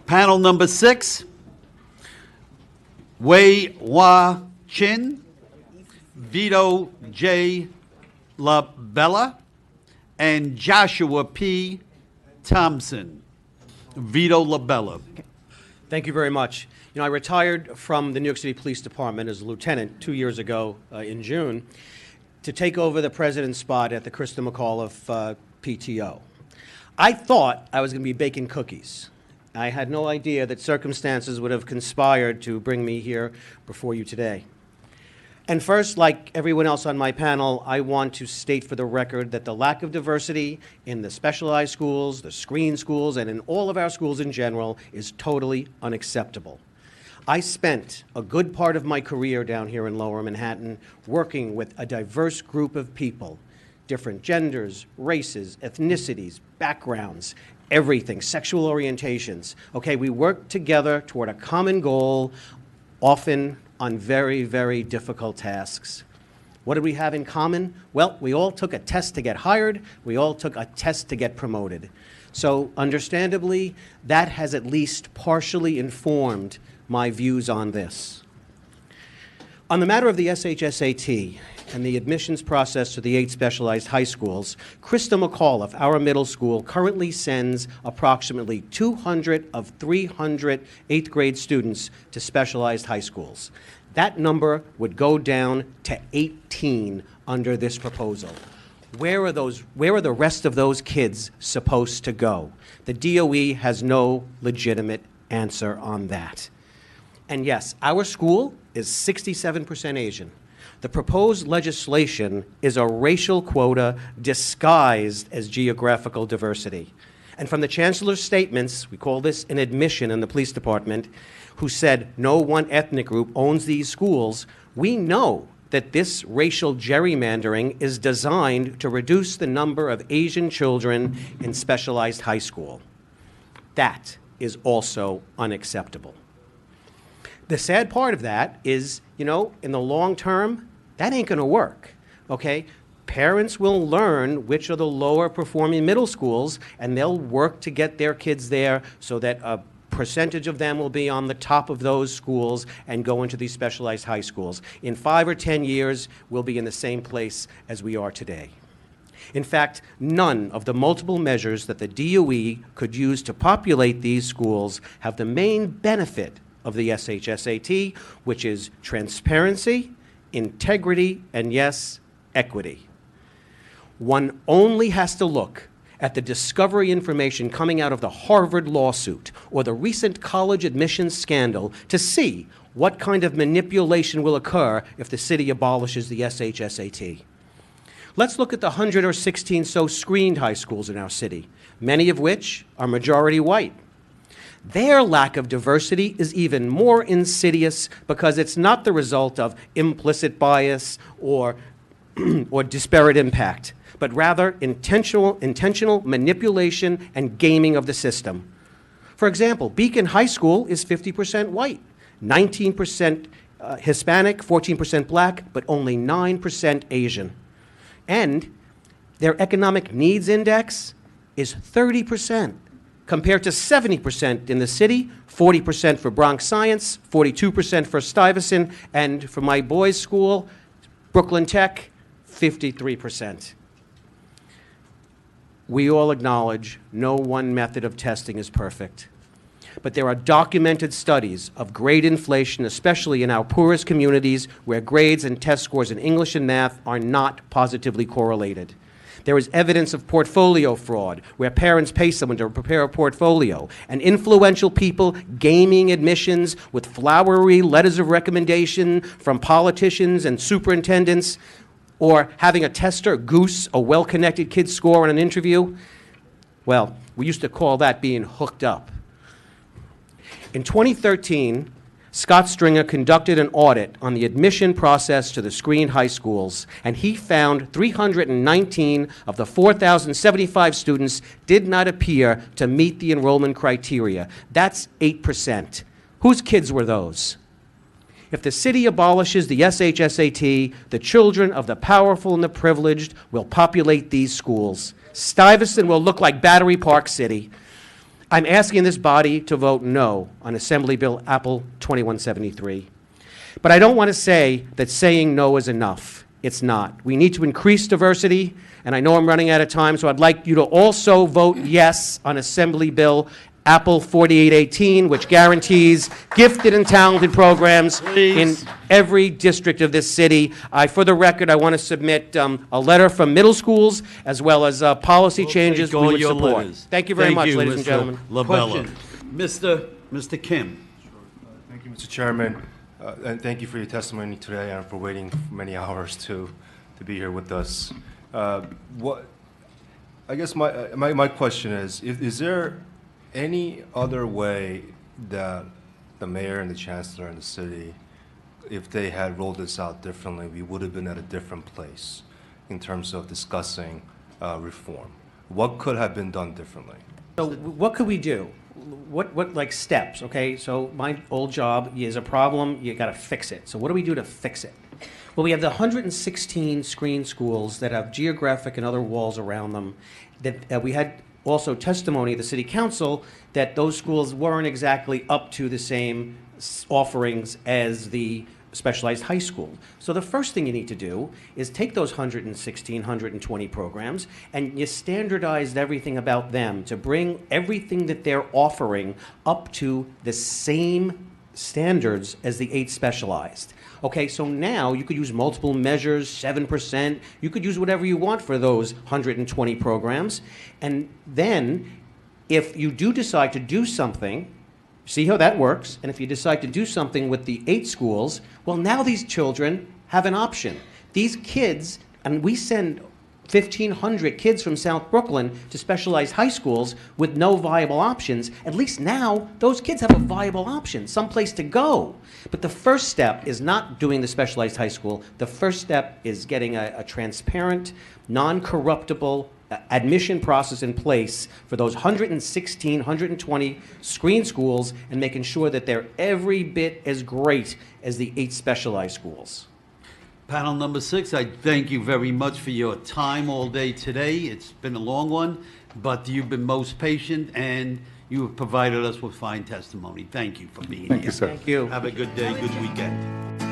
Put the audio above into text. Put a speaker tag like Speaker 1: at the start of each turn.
Speaker 1: Panel number 6, Wei Hua Chin, Vito J. LaBella, and Joshua P. Thompson. Vito LaBella.
Speaker 2: Thank you very much. You know, I retired from the New York City Police Department as a lieutenant 2 years ago in June to take over the president's spot at the Krista McAuliffe PTO. I thought I was going to be baking cookies. I had no idea that circumstances would have conspired to bring me here before you today. And first, like everyone else on my panel, I want to state for the record that the lack of diversity in the specialized schools, the screen schools, and in all of our schools in general is totally unacceptable. I spent a good part of my career down here in Lower Manhattan working with a diverse group of people, different genders, races, ethnicities, backgrounds, everything, sexual orientations. Okay, we worked together toward a common goal, often on very, very difficult tasks. What did we have in common? Well, we all took a test to get hired. We all took a test to get promoted. So understandably, that has at least partially informed my views on this. On the matter of the SHSAT and the admissions process to the 8 specialized high schools, Krista McAuliffe, our middle school, currently sends approximately 200 of 300 8th grade students to specialized high schools. That number would go down to 18 under this proposal. Where are the rest of those kids supposed to go? The DOE has no legitimate answer on that. And yes, our school is 67% Asian. The proposed legislation is a racial quota disguised as geographical diversity. And from the chancellor's statements, we call this an admission in the police department, who said no one ethnic group owns these schools, we know that this racial gerrymandering is designed to reduce the number of Asian children in specialized high school. That is also unacceptable. The sad part of that is, you know, in the long term, that ain't gonna work, okay? Parents will learn which are the lower performing middle schools, and they'll work to get their kids there so that a percentage of them will be on the top of those schools and go into these specialized high schools. In 5 or 10 years, we'll be in the same place as we are today. In fact, none of the multiple measures that the DOE could use to populate these schools have the main benefit of the SHSAT, which is transparency, integrity, and yes, equity. One only has to look at the discovery information coming out of the Harvard lawsuit or the recent college admissions scandal to see what kind of manipulation will occur if the city abolishes the SHSAT. Let's look at the 116 so screened high schools in our city, many of which are majority white. Their lack of diversity is even more insidious because it's not the result of implicit bias or disparate impact, but rather intentional manipulation and gaming of the system. For example, Beacon High School is 50% white, 19% Hispanic, 14% black, but only 9% Asian. And their economic needs index is 30%. Compared to 70% in the city, 40% for Bronx Science, 42% for Stuyvesant, and for my boys' school, Brooklyn Tech, 53%. We all acknowledge no one method of testing is perfect. But there are documented studies of grade inflation, especially in our poorest communities, where grades and test scores in English and math are not positively correlated. There is evidence of portfolio fraud, where parents pay someone to prepare a portfolio, and influential people gaming admissions with flowery letters of recommendation from politicians and superintendents, or having a tester goose a well-connected kid's score in an interview. Well, we used to call that being hooked up. In 2013, Scott Stringer conducted an audit on the admission process to the screened high schools, and he found 319 of the 4,075 students did not appear to meet the enrollment criteria. That's 8%. Whose kids were those? If the city abolishes the SHSAT, the children of the powerful and the privileged will populate these schools. Stuyvesant will look like Battery Park City. I'm asking this body to vote no on Assembly Bill Apple 2173. But I don't want to say that saying no is enough. It's not. We need to increase diversity, and I know I'm running out of time, so I'd like you to also vote yes on Assembly Bill Apple 4818, which guarantees gifted and talented programs
Speaker 1: Please.
Speaker 2: in every district of this city. For the record, I want to submit a letter from middle schools as well as policy changes
Speaker 1: Take
Speaker 2: we
Speaker 1: all
Speaker 2: would
Speaker 1: your
Speaker 2: support.
Speaker 1: letters.
Speaker 2: Thank you very much,
Speaker 1: you,
Speaker 2: ladies and
Speaker 1: Mr.
Speaker 2: gentlemen.
Speaker 1: LaBella. Mr. Kim.
Speaker 3: Thank you, Mr. Chairman, and thank you for your testimony today and for waiting many hours to be here with us. I guess my question is there any other way that the mayor and the chancellor and the city, if they had rolled this out differently, we would have been at a different place in terms of discussing reform? What could have been done differently?
Speaker 2: So what could we do? What like steps, okay? So my old job is a problem, you gotta fix it. So what do we do to fix it? Well, we have the 116 screen schools that have geographic and other walls around them. That we had also testimony of the city council that those schools weren't exactly up to the same offerings as the specialized high school. So the first thing you need to do is take those 116, 120 programs and you standardized everything about them to bring everything that they're offering up to the same standards as the 8 specialized. Okay, so now you could use multiple measures, 7%. You could use whatever you want for those 120 programs. And then if you do decide to do something, see how that works. And if you decide to do something with the 8 schools, well, now these children have an option. These kids, and we send 1,500 kids from South Brooklyn to specialized high schools with no viable options. At least now, those kids have a viable option, someplace to go. But the first step is not doing the specialized high school. The first step is getting a transparent, non-corruptible admission process in place for those 116, 120 screen schools and making sure that they're every bit as great as the 8 specialized schools.
Speaker 1: Panel number 6, I thank you very much for your time all day today. It's been a long one, but you've been most patient and you have provided us with fine testimony. Thank you for being here.
Speaker 3: Thank you, sir.
Speaker 2: Thank you.
Speaker 1: Have a good day, good weekend.